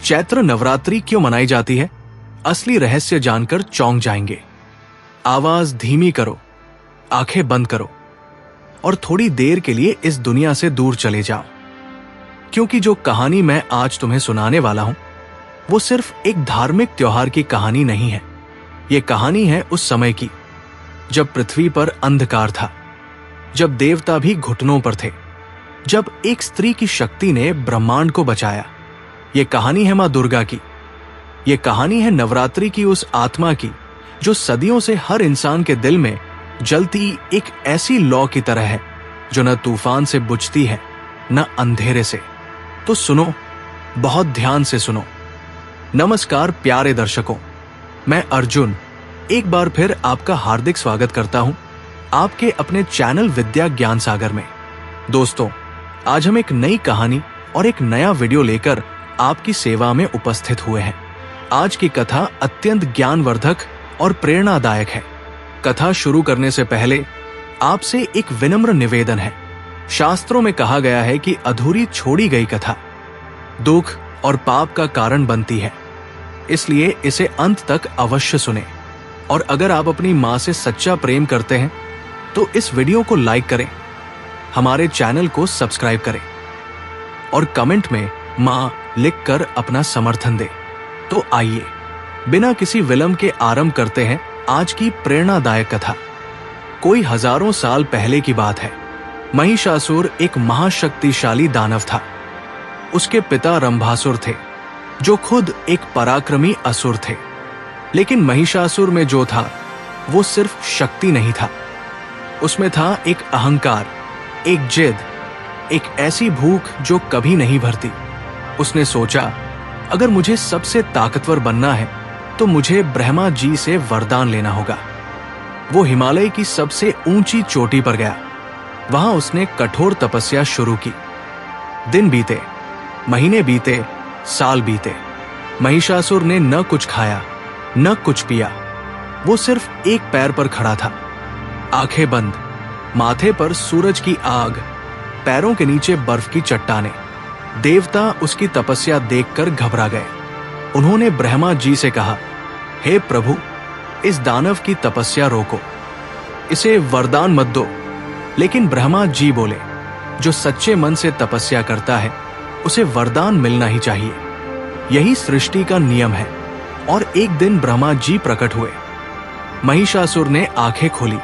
चैत्र नवरात्रि क्यों मनाई जाती है, असली रहस्य जानकर चौंक जाएंगे। आवाज धीमी करो, आंखें बंद करो और थोड़ी देर के लिए इस दुनिया से दूर चले जाओ, क्योंकि जो कहानी मैं आज तुम्हें सुनाने वाला हूं वो सिर्फ एक धार्मिक त्योहार की कहानी नहीं है। ये कहानी है उस समय की जब पृथ्वी पर अंधकार था, जब देवता भी घुटनों पर थे, जब एक स्त्री की शक्ति ने ब्रह्मांड को बचाया। ये कहानी है मां दुर्गा की। ये कहानी है नवरात्रि की उस आत्मा की जो सदियों से हर इंसान के दिल में जलती एक ऐसी लौ की तरह है जो न तूफान से बुझती है न अंधेरे से। तो सुनो, बहुत ध्यान से सुनो। नमस्कार प्यारे दर्शकों, मैं अर्जुन एक बार फिर आपका हार्दिक स्वागत करता हूं आपके अपने चैनल विद्या ज्ञान सागर में। दोस्तों, आज हम एक नई कहानी और एक नया वीडियो लेकर आपकी सेवा में उपस्थित हुए हैं। आज की कथा अत्यंत ज्ञानवर्धक और प्रेरणादायक है। कथा शुरू करने से पहले आपसे एक विनम्र निवेदन है। शास्त्रों में कहा गया है कि अधूरी छोड़ी गई कथा दुख और पाप का कारण बनती है, इसलिए इसे अंत तक अवश्य सुने। और अगर आप अपनी मां से सच्चा प्रेम करते हैं तो इस वीडियो को लाइक करें, हमारे चैनल को सब्सक्राइब करें और कमेंट में मां लिखकर अपना समर्थन दें। तो आइए बिना किसी विलंब के आरंभ करते हैं आज की प्रेरणादायक कथा। कोई हजारों साल पहले की बात है। महिषासुर एक महाशक्तिशाली दानव था। उसके पिता रंभासुर थे जो खुद एक पराक्रमी असुर थे। लेकिन महिषासुर में जो था वो सिर्फ शक्ति नहीं था, उसमें था एक अहंकार, एक जिद, एक ऐसी भूख जो कभी नहीं भरती। उसने सोचा, अगर मुझे सबसे ताकतवर बनना है तो मुझे ब्रह्मा जी से वरदान लेना होगा। वो हिमालय की सबसे ऊंची चोटी पर गया। वहां उसने कठोर तपस्या शुरू की। दिन बीते, महीने बीते, साल बीते। महिषासुर ने न कुछ खाया न कुछ पिया। वो सिर्फ एक पैर पर खड़ा था, आंखें बंद, माथे पर सूरज की आग, पैरों के नीचे बर्फ की चट्टानें। देवता उसकी तपस्या देखकर घबरा गए। उन्होंने ब्रह्मा जी से कहा, हे प्रभु, इस दानव की तपस्या रोको, इसे वरदान मत दो। लेकिन ब्रह्मा जी बोले, जो सच्चे मन से तपस्या करता है उसे वरदान मिलना ही चाहिए। यही सृष्टि का नियम है। और एक दिन ब्रह्मा जी प्रकट हुए। महिषासुर ने आंखें खोली।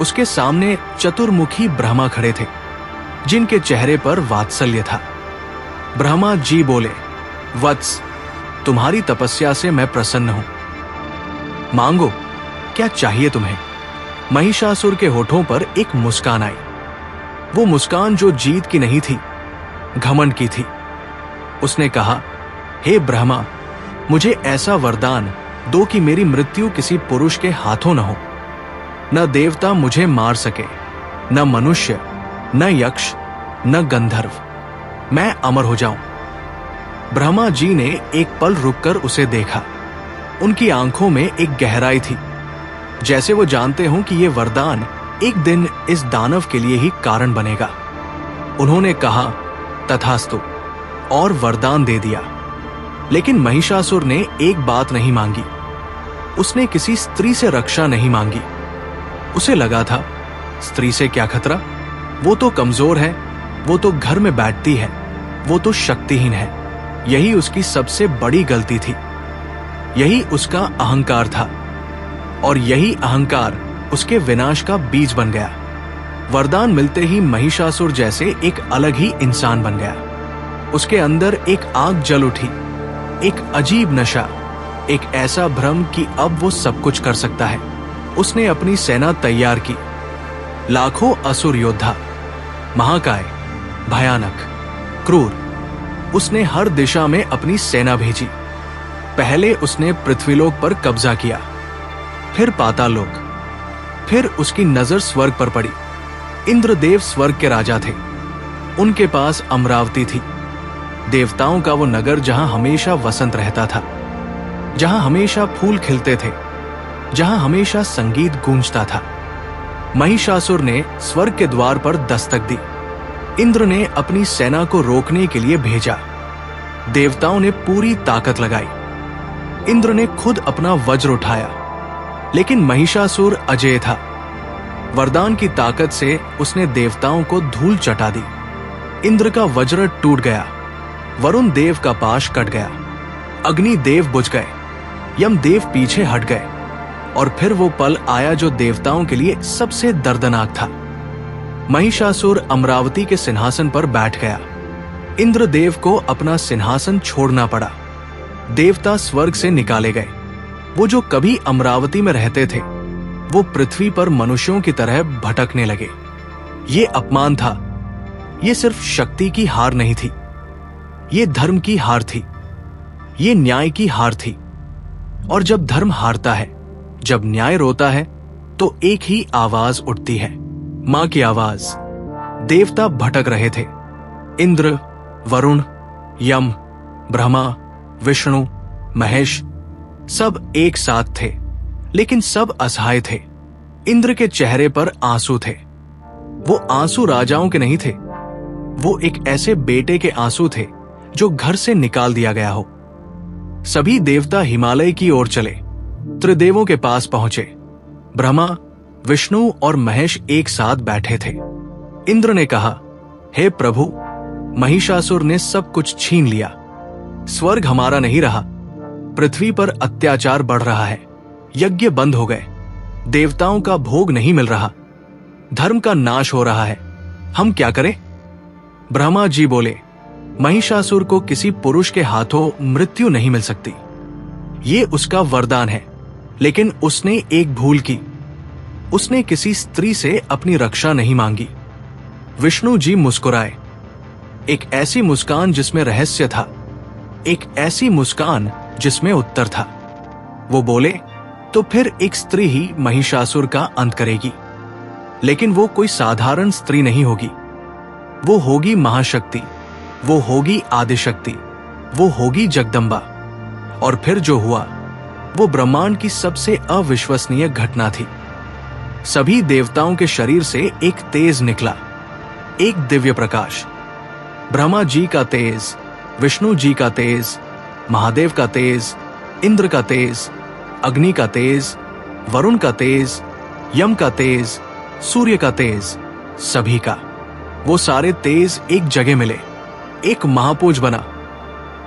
उसके सामने चतुर्मुखी ब्रह्मा खड़े थे जिनके चेहरे पर वात्सल्य था। ब्रह्मा जी बोले, वत्स, तुम्हारी तपस्या से मैं प्रसन्न हूं। मांगो, क्या चाहिए तुम्हें? महिषासुर के होठों पर एक मुस्कान आई। वो मुस्कान जो जीत की नहीं थी, घमंड की थी। उसने कहा, हे ब्रह्मा, मुझे ऐसा वरदान दो कि मेरी मृत्यु किसी पुरुष के हाथों न हो। न देवता मुझे मार सके, न मनुष्य, न यक्ष, न गंधर्व। मैं अमर हो जाऊं। ब्रह्मा जी ने एक पल रुककर उसे देखा। उनकी आंखों में एक गहराई थी, जैसे वो जानते हों कि यह वरदान एक दिन इस दानव के लिए ही कारण बनेगा। उन्होंने कहा, तथास्तु, और वरदान दे दिया। लेकिन महिषासुर ने एक बात नहीं मांगी। उसने किसी स्त्री से रक्षा नहीं मांगी। उसे लगा था, स्त्री से क्या खतरा, वो तो कमजोर है, वो तो घर में बैठती है, वो तो शक्तिहीन है। यही उसकी सबसे बड़ी गलती थी। यही उसका अहंकार था और यही अहंकार उसके विनाश का बीज बन गया। वरदान मिलते ही महिषासुर जैसे एक अलग ही इंसान बन गया। उसके अंदर एक आग जल उठी, एक अजीब नशा, एक ऐसा भ्रम कि अब वो सब कुछ कर सकता है। उसने अपनी सेना तैयार की। लाखों असुर योद्धा, महाकाय, भयानक, क्रूर। उसने हर दिशा में अपनी सेना भेजी। पहले उसने पृथ्वीलोक पर कब्जा किया, फिर पाताललोक, फिर उसकी नजर स्वर्ग पर पड़ी। इंद्रदेव स्वर्ग के राजा थे। उनके पास अमरावती थी, देवताओं का वो नगर जहां हमेशा वसंत रहता था, जहां हमेशा फूल खिलते थे, जहां हमेशा संगीत गूंजता था। महिषासुर ने स्वर्ग के द्वार पर दस्तक दी। इंद्र ने अपनी सेना को रोकने के लिए भेजा। देवताओं ने पूरी ताकत लगाई। इंद्र ने खुद अपना वज्र उठाया, लेकिन महिषासुर अजेय था। वरदान की ताकत से उसने देवताओं को धूल चटा दी। इंद्र का वज्र टूट गया, वरुण देव का पाश कट गया, अग्नि देव बुझ गए, यम देव पीछे हट गए, और फिर वो पल आया जो देवताओं के लिए सबसे दर्दनाक था। महिषासुर अमरावती के सिंहासन पर बैठ गया। इंद्रदेव को अपना सिंहासन छोड़ना पड़ा। देवता स्वर्ग से निकाले गए। वो जो कभी अमरावती में रहते थे, वो पृथ्वी पर मनुष्यों की तरह भटकने लगे। ये अपमान था। ये सिर्फ शक्ति की हार नहीं थी, ये धर्म की हार थी, ये न्याय की हार थी। और जब धर्म हारता है, जब न्याय रोता है, तो एक ही आवाज उठती है, मां की आवाज। देवता भटक रहे थे। इंद्र, वरुण, यम, ब्रह्मा, विष्णु, महेश सब एक साथ थे, लेकिन सब असहाय थे। इंद्र के चेहरे पर आंसू थे। वो आंसू राजाओं के नहीं थे, वो एक ऐसे बेटे के आंसू थे जो घर से निकाल दिया गया हो। सभी देवता हिमालय की ओर चले, त्रिदेवों के पास पहुंचे। ब्रह्मा, विष्णु और महेश एक साथ बैठे थे। इंद्र ने कहा, हे प्रभु, महिषासुर ने सब कुछ छीन लिया। स्वर्ग हमारा नहीं रहा, पृथ्वी पर अत्याचार बढ़ रहा है, यज्ञ बंद हो गए, देवताओं का भोग नहीं मिल रहा, धर्म का नाश हो रहा है, हम क्या करें? ब्रह्मा जी बोले, महिषासुर को किसी पुरुष के हाथों मृत्यु नहीं मिल सकती। ये उसका वरदान है, लेकिन उसने एक भूल की। उसने किसी स्त्री से अपनी रक्षा नहीं मांगी। विष्णु जी मुस्कुराए, एक ऐसी मुस्कान जिसमें रहस्य था, एक ऐसी मुस्कान जिसमें उत्तर था। वो बोले, तो फिर एक स्त्री ही महिषासुर का अंत करेगी, लेकिन वो कोई साधारण स्त्री नहीं होगी। वो होगी महाशक्ति, वो होगी आदिशक्ति, वो होगी जगदम्बा। और फिर जो हुआ वो ब्रह्मांड की सबसे अविश्वसनीय घटना थी। सभी देवताओं के शरीर से एक तेज निकला, एक दिव्य प्रकाश। ब्रह्मा जी का तेज, विष्णु जी का तेज, महादेव का तेज, इंद्र का तेज, अग्नि का तेज, वरुण का तेज, यम का तेज, सूर्य का तेज, सभी का। वो सारे तेज एक जगह मिले, एक महापुंज बना,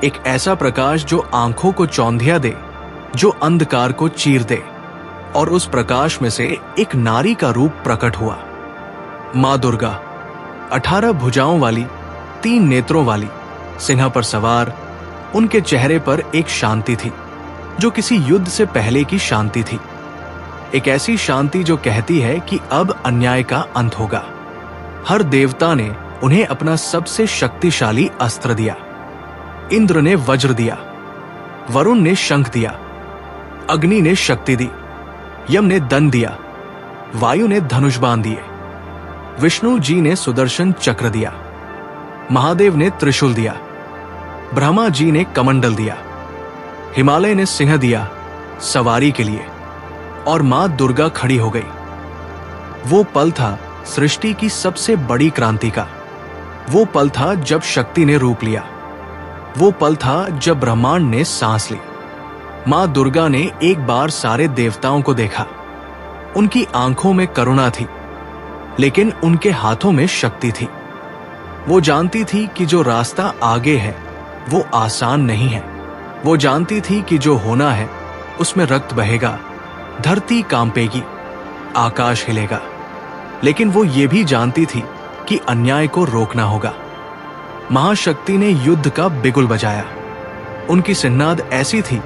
एक ऐसा प्रकाश जो आंखों को चौंधिया दे, जो अंधकार को चीर दे। और उस प्रकाश में से एक नारी का रूप प्रकट हुआ, मां दुर्गा, 18 भुजाओं वाली, 3 नेत्रों वाली, सिंह पर सवार। उनके चेहरे पर एक शांति थी जो किसी युद्ध से पहले की शांति थी, एक ऐसी शांति जो कहती है कि अब अन्याय का अंत होगा। हर देवता ने उन्हें अपना सबसे शक्तिशाली अस्त्र दिया। इंद्र ने वज्र दिया, वरुण ने शंख दिया, अग्नि ने शक्ति दी, यम ने दंड दिया, वायु ने धनुष बाण दिए, विष्णु जी ने सुदर्शन चक्र दिया, महादेव ने त्रिशूल दिया, ब्रह्मा जी ने कमंडल दिया, हिमालय ने सिंह दिया सवारी के लिए, और मां दुर्गा खड़ी हो गई। वो पल था सृष्टि की सबसे बड़ी क्रांति का। वो पल था जब शक्ति ने रूप लिया। वो पल था जब ब्रह्मांड ने सांस ली। मां दुर्गा ने एक बार सारे देवताओं को देखा। उनकी आंखों में करुणा थी, लेकिन उनके हाथों में शक्ति थी। वो जानती थी कि जो रास्ता आगे है वो आसान नहीं है। वो जानती थी कि जो होना है उसमें रक्त बहेगा, धरती कांपेगी, आकाश हिलेगा। लेकिन वो ये भी जानती थी कि अन्याय को रोकना होगा। महाशक्ति ने युद्ध का बिगुल बजाया। उनकी सिन्नाद ऐसी थी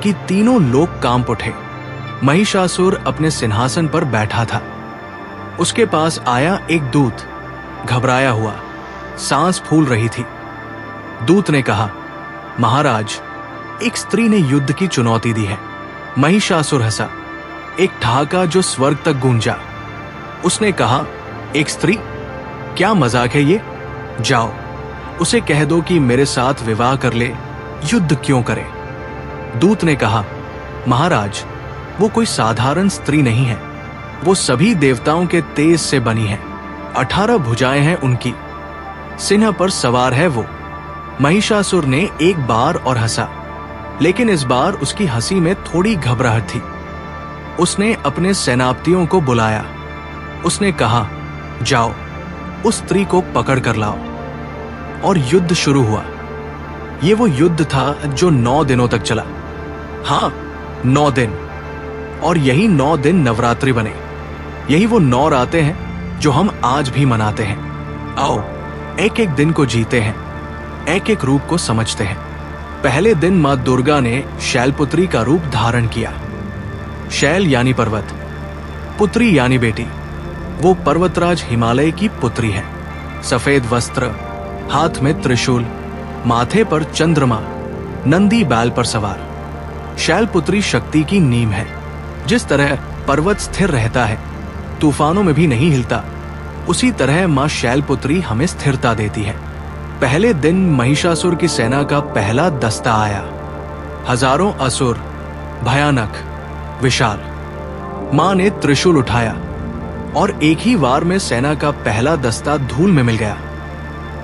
कि तीनों लोग कांप उठे। महिषासुर अपने सिंहासन पर बैठा था। उसके पास आया एक दूत, घबराया हुआ, सांस फूल रही थी। दूत ने कहा, महाराज, एक स्त्री ने युद्ध की चुनौती दी है। महिषासुर हंसा, एक ठहाका जो स्वर्ग तक गूंजा। उसने कहा, एक स्त्री? क्या मजाक है ये? जाओ, उसे कह दो कि मेरे साथ विवाह कर ले, युद्ध क्यों करे। दूत ने कहा, महाराज, वो कोई साधारण स्त्री नहीं है। वो सभी देवताओं के तेज से बनी है। 18 भुजाएं हैं उनकी। सिंह पर सवार है वो। महिषासुर ने एक बार और हंसा, लेकिन इस बार उसकी हंसी में थोड़ी घबराहट थी। उसने अपने सेनापतियों को बुलाया। उसने कहा, जाओ, उस स्त्री को पकड़ कर लाओ। और युद्ध शुरू हुआ। ये वो युद्ध था जो 9 दिनों तक चला। हाँ, 9 दिन। और यही 9 दिन नवरात्रि बने। यही वो 9 रातें हैं जो हम आज भी मनाते हैं। आओ, एक एक दिन को जीते हैं, एक एक रूप को समझते हैं। पहले दिन मां दुर्गा ने शैलपुत्री का रूप धारण किया। शैल यानी पर्वत, पुत्री यानी बेटी। वो पर्वतराज हिमालय की पुत्री है। सफेद वस्त्र, हाथ में त्रिशूल, माथे पर चंद्रमा, नंदी बैल पर सवार। शैलपुत्री शक्ति की नींव है। जिस तरह पर्वत स्थिर रहता है, तूफानों में भी नहीं हिलता, उसी तरह मां शैलपुत्री हमें स्थिरता देती है। पहले दिन महिषासुर की सेना का पहला दस्ता आया। हजारों असुर, भयानक, विशाल। मां ने त्रिशूल उठाया और एक ही वार में सेना का पहला दस्ता धूल में मिल गया।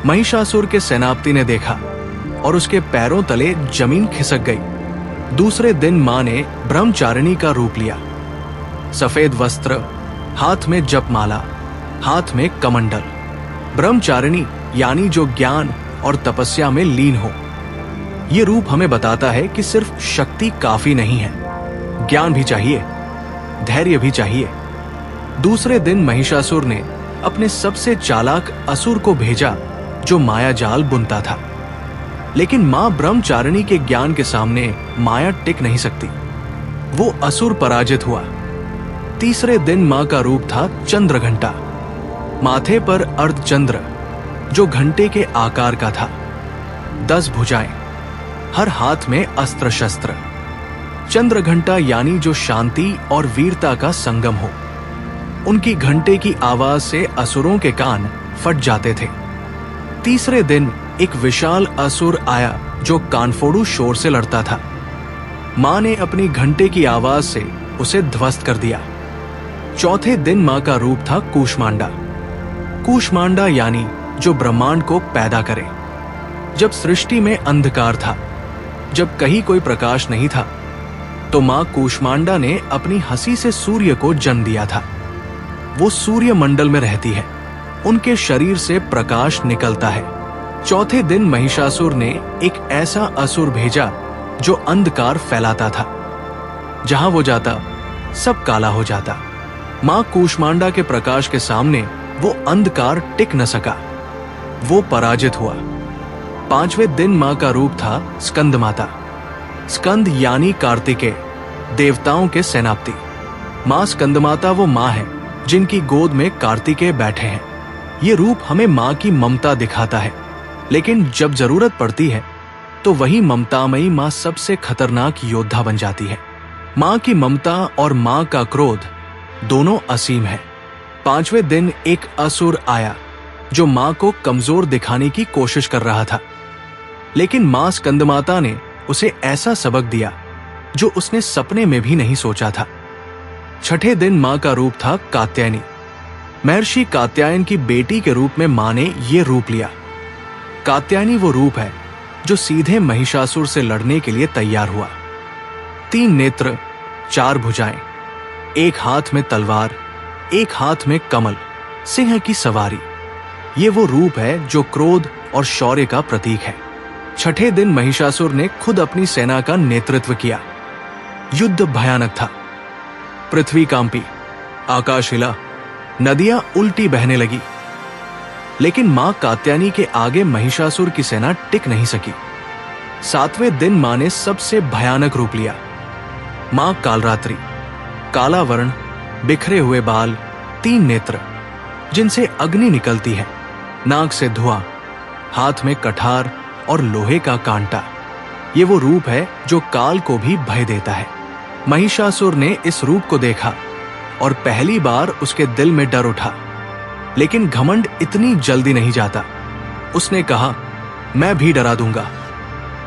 महिषासुर के सेनापति ने देखा और उसके पैरों तले जमीन खिसक गई। दूसरे दिन मां ने ब्रह्मचारिणी का रूप लिया। सफेद वस्त्र, हाथ में जपमाला, हाथ में कमंडल। ब्रह्मचारिणी यानी जो ज्ञान और तपस्या में लीन हो। यह रूप हमें बताता है कि सिर्फ शक्ति काफी नहीं है, ज्ञान भी चाहिए, धैर्य भी चाहिए। दूसरे दिन महिषासुर ने अपने सबसे चालाक असुर को भेजा जो माया जाल बुनता था। लेकिन मां ब्रह्मचारिणी के ज्ञान के सामने माया टिक नहीं सकती। वो असुर पराजित हुआ। तीसरे दिन मां का रूप था चंद्रघंटा। माथे पर अर्धचंद्र जो घंटे के आकार का था। 10 भुजाएं, हर हाथ में अस्त्र शस्त्र। चंद्रघंटा यानी जो शांति और वीरता का संगम हो। उनकी घंटे की आवाज से असुरों के कान फट जाते थे। तीसरे दिन एक विशाल असुर आया जो कानफोड़ू शोर से लड़ता था। मां ने अपनी घंटे की आवाज से उसे ध्वस्त कर दिया। चौथे दिन मां का रूप था कूष्मांडा। कूष्मांडा यानी जो ब्रह्मांड को पैदा करे। जब सृष्टि में अंधकार था, जब कहीं कोई प्रकाश नहीं था, तो मां कूष्मांडा ने अपनी हंसी से सूर्य को जन्म दिया था। वो सूर्य मंडल में रहती है। उनके शरीर से प्रकाश निकलता है। चौथे दिन महिषासुर ने एक ऐसा असुर भेजा जो अंधकार फैलाता था। जहां वो जाता, सब काला हो जाता। मां कूष्मांडा के प्रकाश के सामने वो अंधकार टिक न सका। वो पराजित हुआ। पांचवें दिन मां का रूप था स्कंद माता। स्कंद यानी कार्तिकेय, देवताओं के सेनापति। मां स्कंद माता वो मां है जिनकी गोद में कार्तिकेय बैठे हैं। ये रूप हमें मां की ममता दिखाता है, लेकिन जब जरूरत पड़ती है तो वही ममतामयी मां सबसे खतरनाक योद्धा बन जाती है। मां की ममता और मां का क्रोध दोनों असीम है। पांचवें दिन एक असुर आया जो मां को कमजोर दिखाने की कोशिश कर रहा था, लेकिन मां स्कंदमाता ने उसे ऐसा सबक दिया जो उसने सपने में भी नहीं सोचा था। छठे दिन मां का रूप था कात्यायनी। महर्षि कात्यायन की बेटी के रूप में मां ने यह रूप लिया। कात्यायनी वो रूप है जो सीधे महिषासुर से लड़ने के लिए तैयार हुआ। 3 नेत्र, 4 भुजाएं, एक हाथ में तलवार, एक हाथ में कमल, सिंह की सवारी। ये वो रूप है जो क्रोध और शौर्य का प्रतीक है। छठे दिन महिषासुर ने खुद अपनी सेना का नेतृत्व किया। युद्ध भयानक था। पृथ्वी कांपी, आकाश हिला, नदियां उल्टी बहने लगी। लेकिन मां कात्यायनी के आगे महिषासुर की सेना टिक नहीं सकी। 7वें दिन मां ने सबसे भयानक रूप लिया। मां कालरात्रि, काला वर्ण, बिखरे हुए बाल, 3 नेत्र जिनसे अग्नि निकलती है, नाक से धुआं, हाथ में कठार और लोहे का कांटा। ये वो रूप है जो काल को भी भय देता है। महिषासुर ने इस रूप को देखा और पहली बार उसके दिल में डर उठा, लेकिन घमंड इतनी जल्दी नहीं जाता। उसने कहा, मैं भी डरा दूंगा।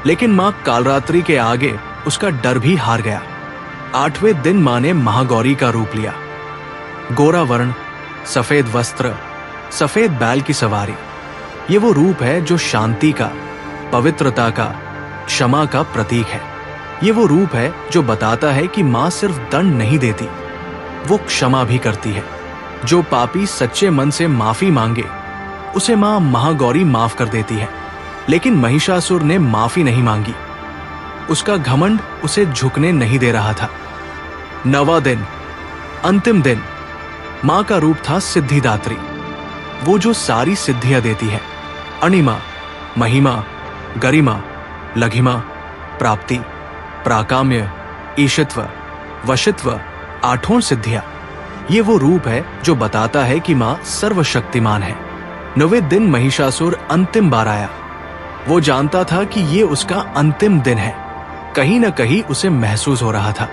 लेकिन मां कालरात्रि के आगे उसका डर भी हार गया। 8वें दिन मां ने महागौरी का रूप लिया। गोरा वर्ण, सफेद वस्त्र, सफेद बैल की सवारी। ये वो रूप है जो शांति का, पवित्रता का, क्षमा का प्रतीक है। ये वो रूप है जो बताता है कि माँ सिर्फ दंड नहीं देती, वो क्षमा भी करती है। जो पापी सच्चे मन से माफी मांगे उसे माँ महागौरी माफ कर देती है। लेकिन महिषासुर ने माफी नहीं मांगी, उसका घमंड उसे झुकने नहीं दे रहा था। 9वां दिन, अंतिम दिन, मां का रूप था सिद्धिदात्री, वो जो सारी सिद्धियां देती है। अणिमा, महिमा, गरिमा, लघिमा, प्राप्ति, प्राकाम्य, ईशित्व, वशित्व, 8 सिद्धियां। ये वो रूप है जो बताता है कि मां सर्वशक्तिमान है। 9वें दिन महिषासुर अंतिम बार आया। वो जानता था कि ये उसका अंतिम दिन है। कहीं न कहीं उसे महसूस हो रहा था,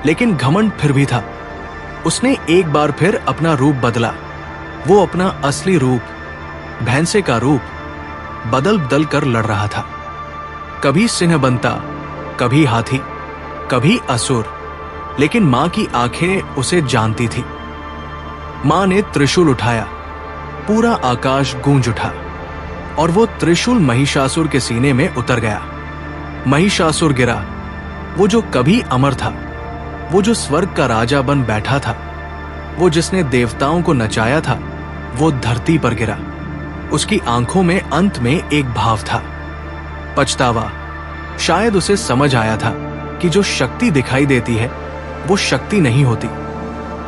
लेकिन घमंड फिर भी था। उसने एक बार फिर अपना रूप बदला। वो अपना असली रूप, भैंसे का रूप, बदल बदल कर लड़ रहा था। कभी सिंह बनता, कभी हाथी, कभी असुर, लेकिन मां की आंखें उसे जानती थी। मां ने त्रिशूल उठाया, पूरा आकाश गूंज उठा और वो त्रिशूल महिषासुर के सीने में उतर गया। महिषासुर गिरा, वो जो कभी अमर था, वो जो स्वर्ग का राजा बन बैठा था, वो जिसने देवताओं को नचाया था, वो धरती पर गिरा। उसकी आंखों में अंत में एक भाव था, पछतावा। शायद उसे समझ आया था कि जो शक्ति दिखाई देती है वो शक्ति नहीं होती,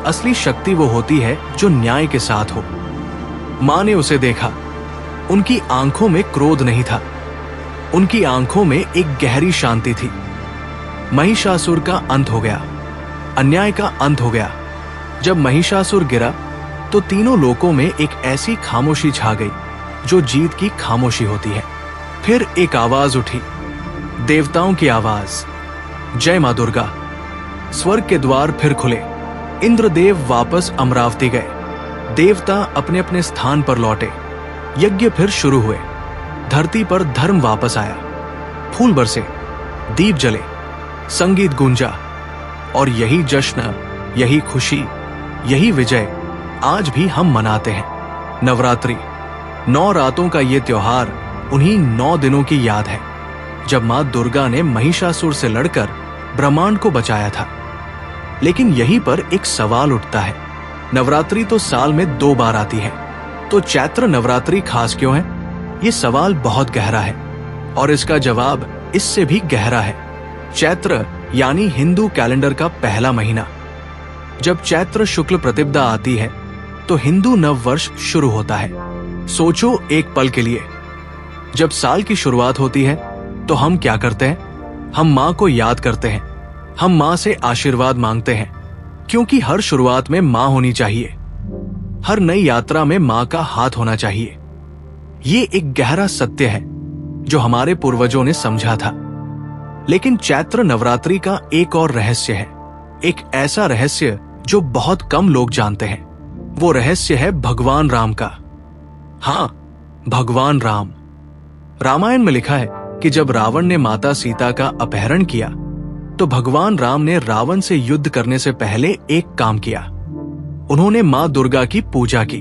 असली शक्ति वो होती है जो न्याय के साथ हो। मां ने उसे देखा, उनकी आंखों में क्रोध नहीं था, उनकी आंखों में एक गहरी शांति थी। महिषासुर का अंत हो गया, अन्याय का अंत हो गया। जब महिषासुर गिरा तो तीनों लोकों में एक ऐसी खामोशी छा गई जो जीत की खामोशी होती है। फिर एक आवाज उठी, देवताओं की आवाज, जय मां दुर्गा। स्वर्ग के द्वार फिर खुले, इंद्रदेव वापस अमरावती गए, देवता अपने अपने स्थान पर लौटे, यज्ञ फिर शुरू हुए, धरती पर धर्म वापस आया, फूल बरसे, दीप जले, संगीत गूंजा। और यही जश्न, यही खुशी, यही विजय आज भी हम मनाते हैं। नवरात्रि, 9 रातों का ये त्योहार उन्हीं 9 दिनों की याद है जब मां दुर्गा ने महिषासुर से लड़कर ब्रह्मांड को बचाया था। लेकिन यहीं पर एक सवाल उठता है, नवरात्रि तो साल में 2 बार आती है, तो चैत्र नवरात्रि खास क्यों है? ये सवाल बहुत गहरा है और इसका जवाब इससे भी गहरा है। चैत्र यानी हिंदू कैलेंडर का पहला महीना। जब चैत्र शुक्ल प्रतिपदा आती है तो हिंदू नव वर्ष शुरू होता है। सोचो एक पल के लिए, जब साल की शुरुआत होती है तो हम क्या करते हैं? हम मां को याद करते हैं, हम मां से आशीर्वाद मांगते हैं, क्योंकि हर शुरुआत में मां होनी चाहिए, हर नई यात्रा में मां का हाथ होना चाहिए। ये एक गहरा सत्य है जो हमारे पूर्वजों ने समझा था। लेकिन चैत्र नवरात्रि का एक और रहस्य है, एक ऐसा रहस्य जो बहुत कम लोग जानते हैं। वो रहस्य है भगवान राम का। हाँ, भगवान राम। रामायण में लिखा है कि जब रावण ने माता सीता का अपहरण किया तो भगवान राम ने रावण से युद्ध करने से पहले एक काम किया, उन्होंने मां दुर्गा की पूजा की।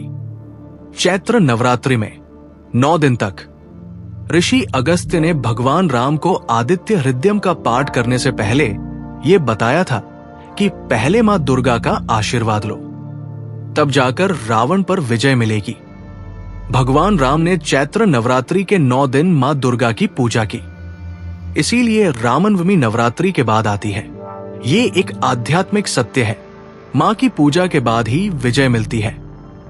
चैत्र नवरात्रि में 9 दिन तक ऋषि अगस्त्य ने भगवान राम को आदित्य हृदयम का पाठ करने से पहले यह बताया था कि पहले मां दुर्गा का आशीर्वाद लो, तब जाकर रावण पर विजय मिलेगी। भगवान राम ने चैत्र नवरात्रि के 9 दिन मां दुर्गा की पूजा की, इसीलिए रामनवमी नवरात्रि के बाद आती है। ये एक आध्यात्मिक सत्य है, मां की पूजा के बाद ही विजय मिलती है।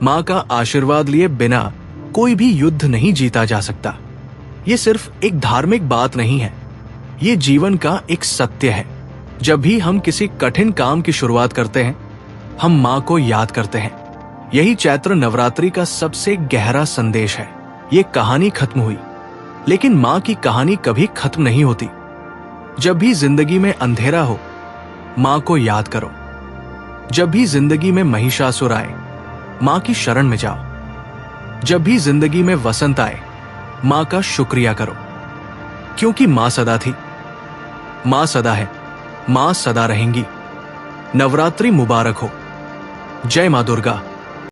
मां का आशीर्वाद लिए बिना कोई भी युद्ध नहीं जीता जा सकता। ये सिर्फ एक धार्मिक बात नहीं है, ये जीवन का एक सत्य है। जब भी हम किसी कठिन काम की शुरुआत करते हैं, हम मां को याद करते हैं। यही चैत्र नवरात्रि का सबसे गहरा संदेश है। ये कहानी खत्म हुई, लेकिन मां की कहानी कभी खत्म नहीं होती। जब भी जिंदगी में अंधेरा हो, मां को याद करो। जब भी जिंदगी में महिषासुर आए, मां की शरण में जाओ। जब भी जिंदगी में वसंत आए, मां का शुक्रिया करो, क्योंकि मां सदा थी, मां सदा है, मां सदा रहेंगी। नवरात्रि मुबारक हो। जय मां दुर्गा।